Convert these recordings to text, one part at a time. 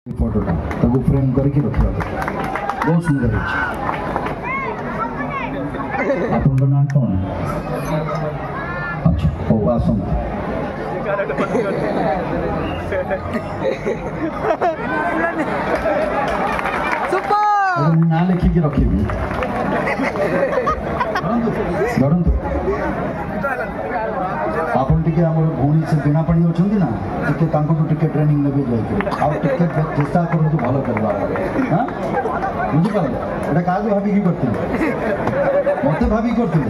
फोटोटा ताको फ्रेम करके रखा बहुत सुंदर है। आपन नाम कौन है? अच्छा ओ आसम सुपर ना लिखिकी रखिबी धरंतु आपन टिके हमर भौणी से बिना पानी अछंती ना टिके तांको तो टिके ट्रेनिंग लेबे जाई आ टिके चेष्टा करंतु भलो करबा हां बुझि पाले एटा काज भाबी की करथिले मते भाबी करथिले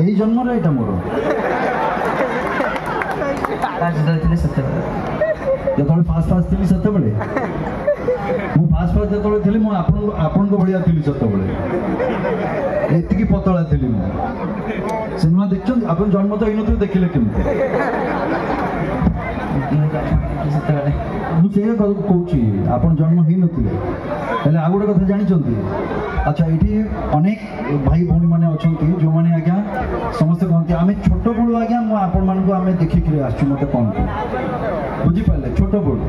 एही जन्म रे एटा मोर आज दलथिले सत्य जतले पास थी सत्य बळे मु पास जतले थी मु आपन को बढ़िया थी सत्य बळे एतिकी पतला थी मु सिनेमा देखछन आपन जन्म तो इनतो देखिले केमते मुझे कौची आपन जन्म ही नथिले हेले आ गोटे कथा जानि चंती। अच्छा एठी अनेक भाई भौणी माने अछंती जो माने आज्ञा समस्त कहते आमे छोट बळु आज्ञा मु आपन मान को आमे देखि कि आछु मते कहंती बुझी पाले छोट बळु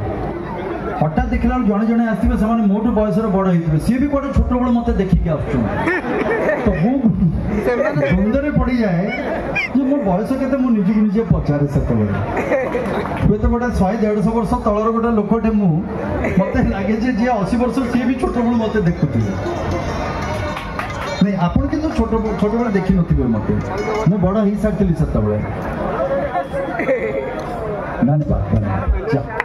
हठात देखला जणे जणे आसीबे से माने मोटू बयस रे बड़ हितबे सी भी बड़ छोट बळु मते देखि कि आछु तो मु सुंदर पड़ी जाए जे मो बयस केते मु निजि निजे पचारे सत बळे वे तो गोटे 100-150 वर्ष तलर गोटे लोकटे मु मते लागे जे 80 वर्ष सी भी छोट बळु मते देखुती नहीं आपन किंतु छोट बळे देखि नथिबे मते मु बड़ ही साथली सत बळे ना बात